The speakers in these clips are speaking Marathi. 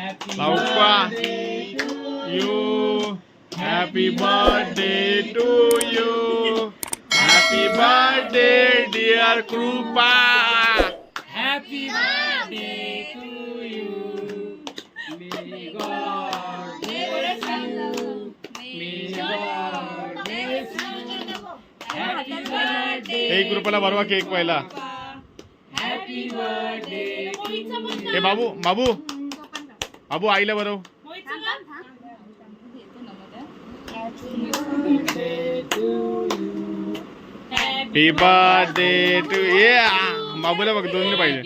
लवका you happy birthday to you. Happy birthday dear Kripa. Happy birthday to you. May God bless you. May God bless you. Happy birthday. एक कृपाला बरवा केक पहिला. हॅपी बर्थडे हे बाबू बाबू बाबू आईला बरव. हॅपी बर्थडे टू ये. बाबूला बघ दोन पाहिजे.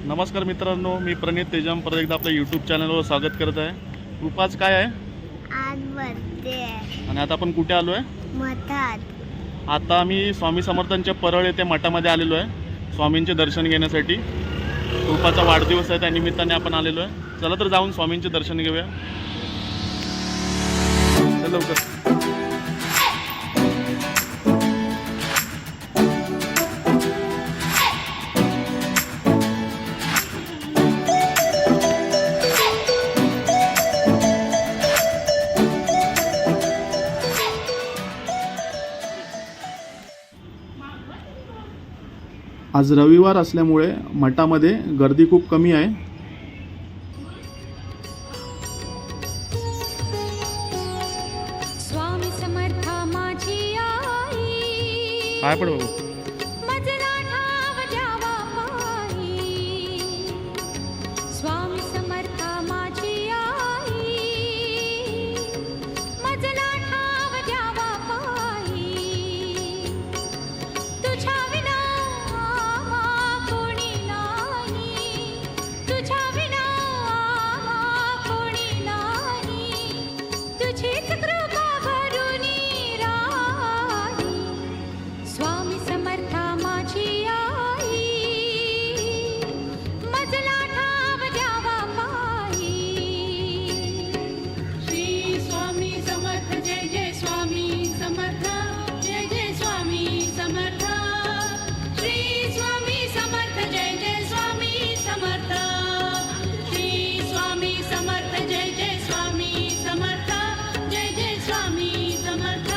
नमस्कार मित्रांनो, मी प्रणित तेजाम परत एकदा आपल्या यूट्यूब चॅनलवर स्वागत करत आहे. कृपाच काय आहे आज बर्थडे आणि आता आपण कुठे आलो आहे? मठात. आता आम्ही स्वामी समर्थांच्या परळ येथे मठामध्ये आलेलो आहे स्वामींचे दर्शन घेण्यासाठी. कृपाचा वाढदिवस आहे, त्या निमित्ताने आपण आलेलो आहे. चला तर जाऊन स्वामींचे दर्शन घेऊया. चल लवकर. आज रविवार असल्यामुळे मठामध्ये गर्दी खूप कमी आहे. स्वामी समर्थ माझी आई. काय पण बघू. मजला ठाव द्यावा पायी. स्वामी समर्थ माझी आई. मजला ठाव द्यावा पायी. तुझ्या विना कोणी नाही. तुझ्या विना कोणी नाही. तुझीच कृपा भरून राही. स्वामी समर्थ माझी आई. मजला ठाव द्यावा पायी. श्री स्वामी समर्थ. जय जय स्वामी समर्थ. जय जय स्वामी समर्थ. श्री स्वामी समर्थ. जय जय स्वामी समर्थ. श्री स्वामी समर्थ. जय जय स्वामी समर्थ. जय जय स्वामी समर्थ.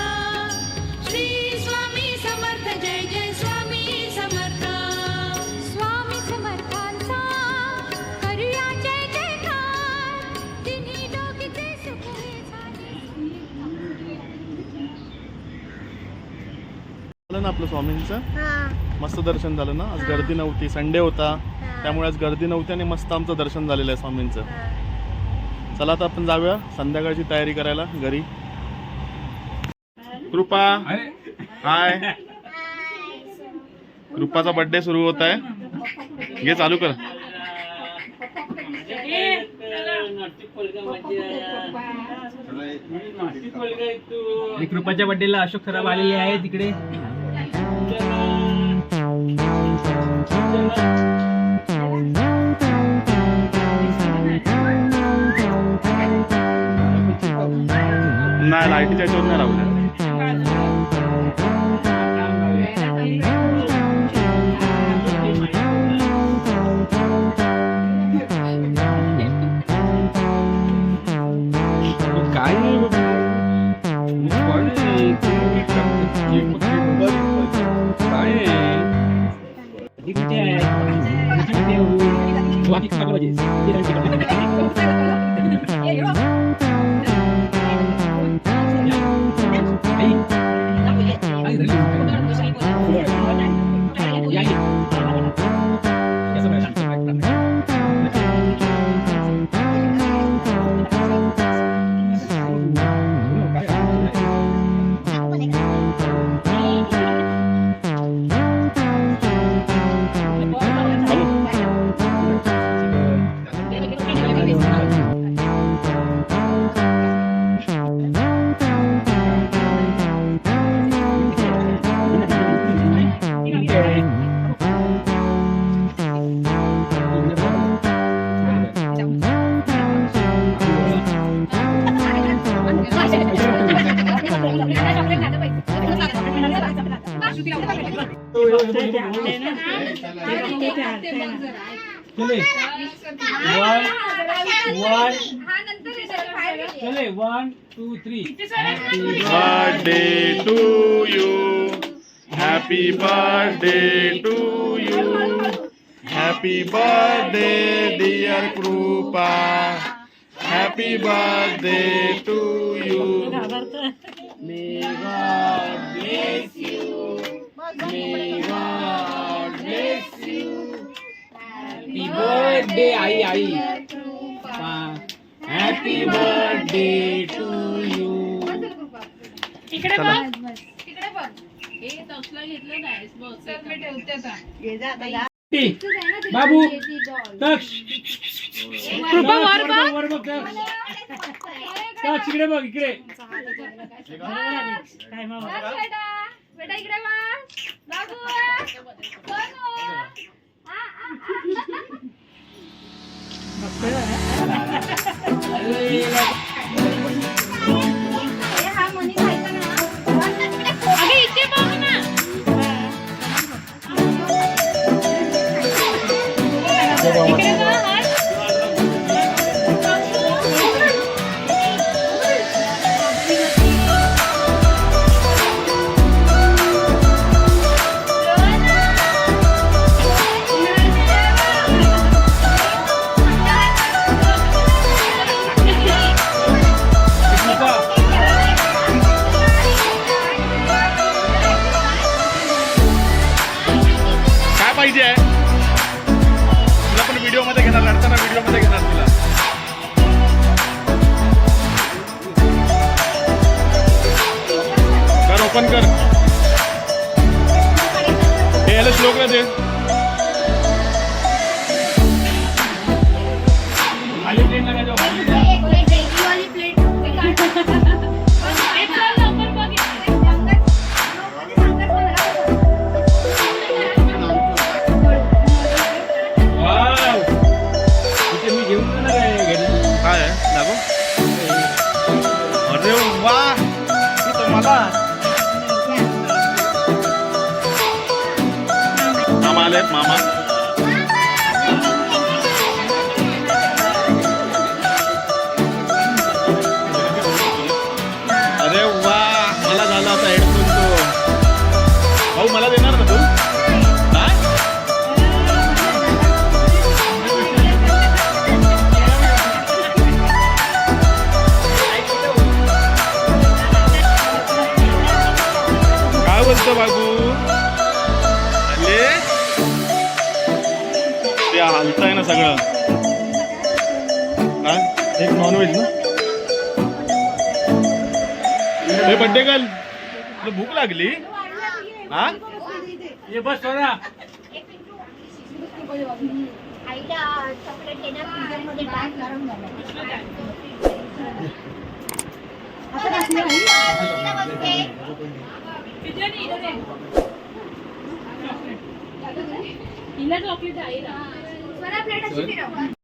श्री स्वामी समर्थ. जय जय स्वामी समर्थ. स्वामी समर्थांचा करूया जय जयकार. तिन्ही लोकीचे सुख हे झाले. झालं ना आपलं स्वामींचं हा मस्त दर्शन झालं ना. आज गर्दी नव्हती, संडे होता त्यामुळे आज गर्दी नव्हती आणि मस्त आमचं दर्शन झालेलं आहे स्वामींचं. चला आता आपण जाऊया संध्याकाळची तयारी करायला घरी. कृपा हाय. कृपाचा बर्थडे सुरू होत आहे. घे चालू कर. कृपाच्या बर्थडेला अशोक खराब आलेले आहे तिकडे. नाही लाईटीच्या याच्यावर नाही लावलं. काय चले 1 चले 1 2 3 birthday to you, happy birthday to you, happy birthday dear Kripa, happy birthday to you. May God bless you. May God bless you. Happy birthday, I. Happy birthday to you. इकडे चला. बघ, तिकडे बघ. हे तसलं घेतलं नाहीस बघ. चल मी ठेवते आता. बाबू तक्ष वर बघ. वर बघ तक्ष इकडे बघ इकडे काय मामा बेटा इकडे बघ. बाबू बनू. अगं इथे बघ ना. इकडे बघ. काय पाहिजे आहे तुला? पण व्हिडिओ मध्ये घेणार, लढताना व्हिडिओ मध्ये घेणार तुला. कर ओपन कर. हे याला श्लोक दे. खाली प्लेट लगा दो खाली वाव इथे मी घेऊन जाणार आहे घरी काय आहे दाखव. अरे वा, मला मामा आले. मामा अरे वा, मला झाला आता हेडफोन तो. भाऊ मला देणार ना तू? काय? काय बोलतो बाबू? आले ते हालताय ना सगळं. काय एक नॉनव्हेज ना? हे बड्डे गर्ल, तुला भूक लागली? हा ये बस सोना आईला चॉकलेट आहे ना फ्रीजरमध्ये टाक, गरम झालं. हिला चॉकलेट आहे ना. मला प्लेट अशी फिरव.